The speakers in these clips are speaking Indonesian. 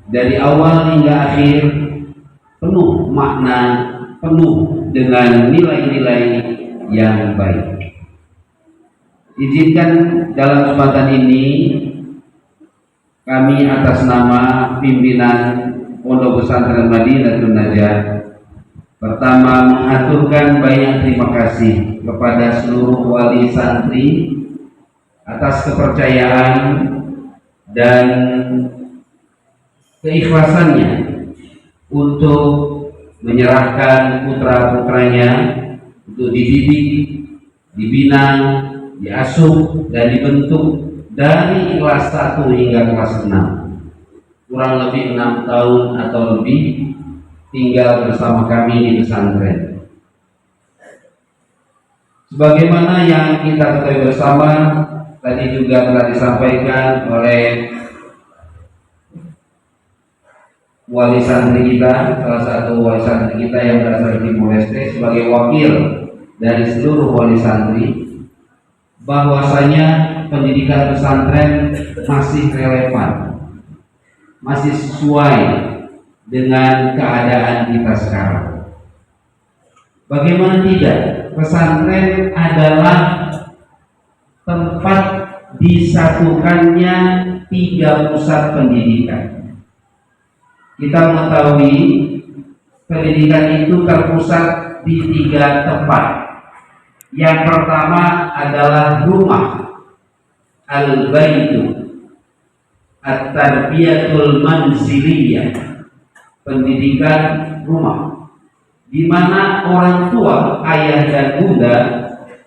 dari awal hingga akhir penuh makna, penuh dengan nilai-nilai yang baik. Izinkan dalam kesempatan ini kami atas nama pimpinan Pondok Pesantren Madinatul Najah pertama mengaturkan banyak terima kasih kepada seluruh wali santri atas kepercayaan dan keikhlasannya untuk menyerahkan putra-putranya untuk dididik, dibina, diasuh dan dibentuk dari kelas 1 hingga kelas 6, kurang lebih 6 tahun atau lebih tinggal bersama kami di pesantren. Sebagaimana yang kita ketahui bersama, tadi juga telah disampaikan oleh wali santri kita, salah satu wali santri kita yang berasal dari Timor Leste sebagai wakil dari seluruh wali santri, bahwasanya pendidikan pesantren masih relevan, masih sesuai dengan keadaan kita sekarang. Bagaimana tidak? Pesantren adalah tempat disatukannya 3 pusat pendidikan. Kita mengetahui pendidikan itu terpusat di 3 tempat. Yang pertama adalah rumah, al-baitu, at-tarbiyatul manziliyah, pendidikan rumah, di mana orang tua, ayah dan bunda,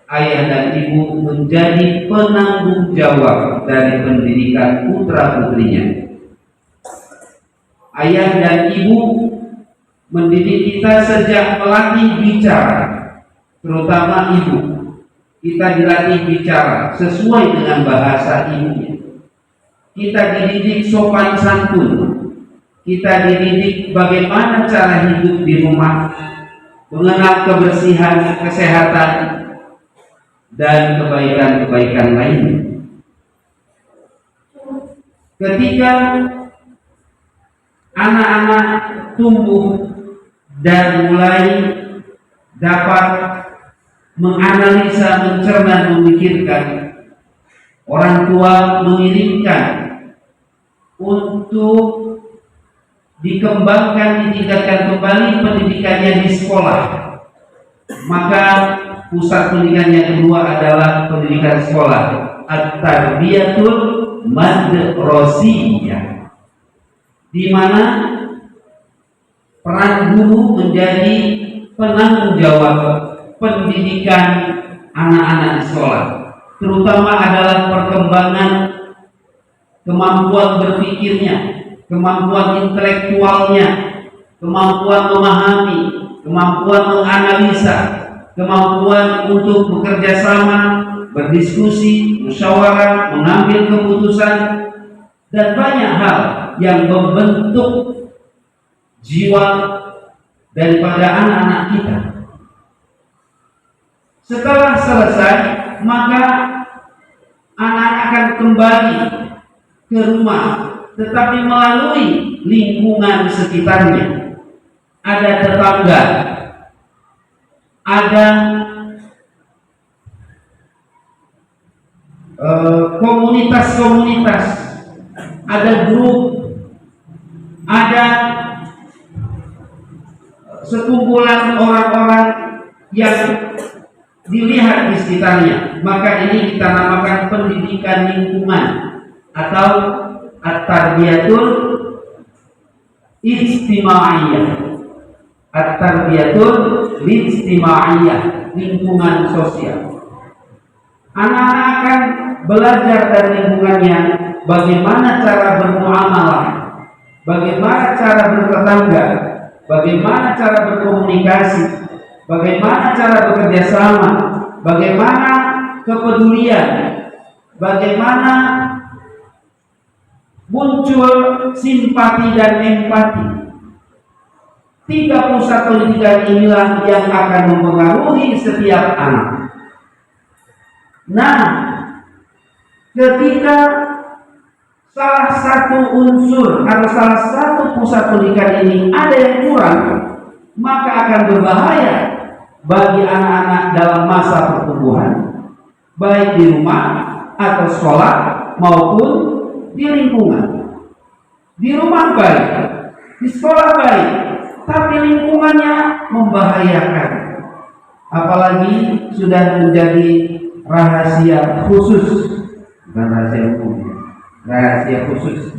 ayah dan ibu menjadi penanggung jawab dari pendidikan putra-putrinya. Ayah dan ibu mendidik kita sejak melatih bicara, terutama ibu. Kita dilatih bicara sesuai dengan bahasa ibunya. Kita dididik sopan santun. Kita dididik bagaimana cara hidup di rumah, mengenal kebersihan, kesehatan, dan kebaikan-kebaikan lainnya. Ketika anak-anak tumbuh dan mulai dapat menganalisa, mencerna, memikirkan, orang tua mengirimkan untuk dikembangkan, ditingkatkan kembali pendidikannya di sekolah. Maka pusat pendidikan yang kedua adalah pendidikan sekolah, at-tarbiyatul madrasiyah, di mana peran guru menjadi penanggung jawab pendidikan anak-anak di sekolah, terutama adalah perkembangan kemampuan berpikirnya, kemampuan intelektualnya, kemampuan memahami, kemampuan menganalisa, kemampuan untuk bekerja sama, berdiskusi, musyawarah, mengambil keputusan, dan banyak hal yang membentuk jiwa daripada anak-anak kita. Setelah selesai, maka anak akan kembali ke rumah, tetapi melalui lingkungan sekitarnya. Ada tetangga, ada komunitas-komunitas, ada grup, ada sekumpulan orang-orang yang dilihat di sekitarnya. Maka ini kita namakan pendidikan lingkungan atau at-tarbiyatul ijtimaiyah, at-tarbiyatul ijtimaiyah, lingkungan sosial. Anak-anak akan belajar dari lingkungannya bagaimana cara bermuamalah, bagaimana cara bertetangga, bagaimana cara berkomunikasi, bagaimana cara bekerja sama, bagaimana kepedulian, bagaimana muncul simpati dan empati. 3 pusat pendidikan inilah yang akan mempengaruhi setiap anak. Nah, ketika salah satu unsur atau salah satu pusat pendidikan ini ada yang kurang, maka akan berbahaya bagi anak-anak dalam masa pertumbuhan, baik di rumah atau sekolah maupun di lingkungan. Di rumah baik, di sekolah baik, tapi lingkungannya membahayakan. Apalagi sudah menjadi rahasia khusus, bukan rahasia umum, rahasia khusus.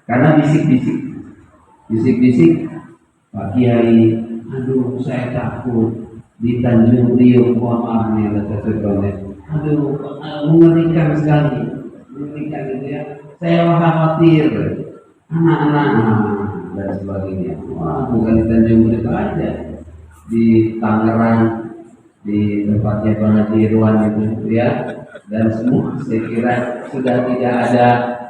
Karena bisik-bisik, Pak Kiai, aduh saya takut di Tanjung Priok, mohon maaf nih aduh mengerikan sekali, mengerikan gitu ya. Saya khawatir anak-anak dan sebagainya. Wah, bukan di Tanjung Priok aja, di Tangerang, di tempatnya Bang Haji Irwan itu ya, dan semua saya kira sudah tidak ada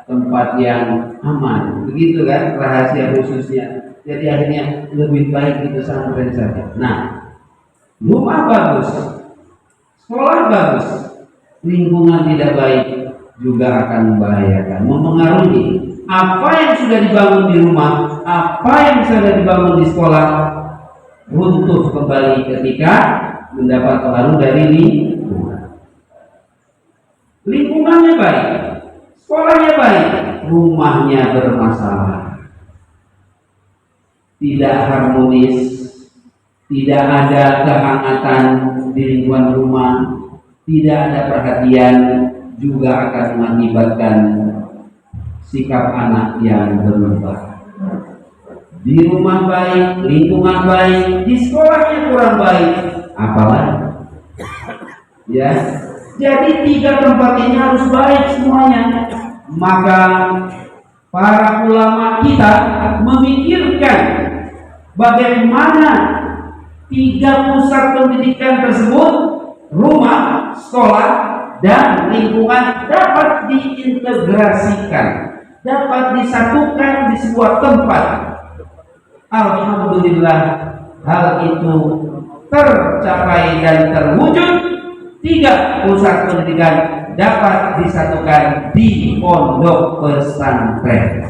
tempat yang aman, begitu kan, rahasia khususnya. Jadi akhirnya lebih baik itu pesantren saja. Nah, rumah bagus, sekolah bagus, lingkungan tidak baik juga akan membahayakan, mempengaruhi apa yang sudah dibangun di rumah, apa yang sudah dibangun di sekolah, runtuh kembali ketika mendapat pengaruh dari lingkungan. Lingkungannya baik, sekolahnya baik, rumahnya bermasalah, tidak harmonis, tidak ada kehangatan di lingkungan rumah, tidak ada perhatian, juga akan mengakibatkan sikap anak yang berubah. Di rumah baik, lingkungan baik, di sekolahnya kurang baik, apalagi ya. Jadi 3 tempat ini harus baik semuanya. Maka para ulama kita memikirkan bagaimana 3 pusat pendidikan tersebut, rumah, sekolah, dan lingkungan dapat diintegrasikan, dapat disatukan di sebuah tempat. Alhamdulillah hal itu tercapai dan terwujud. 3 pusat pendidikan dapat disatukan di pondok pesantren.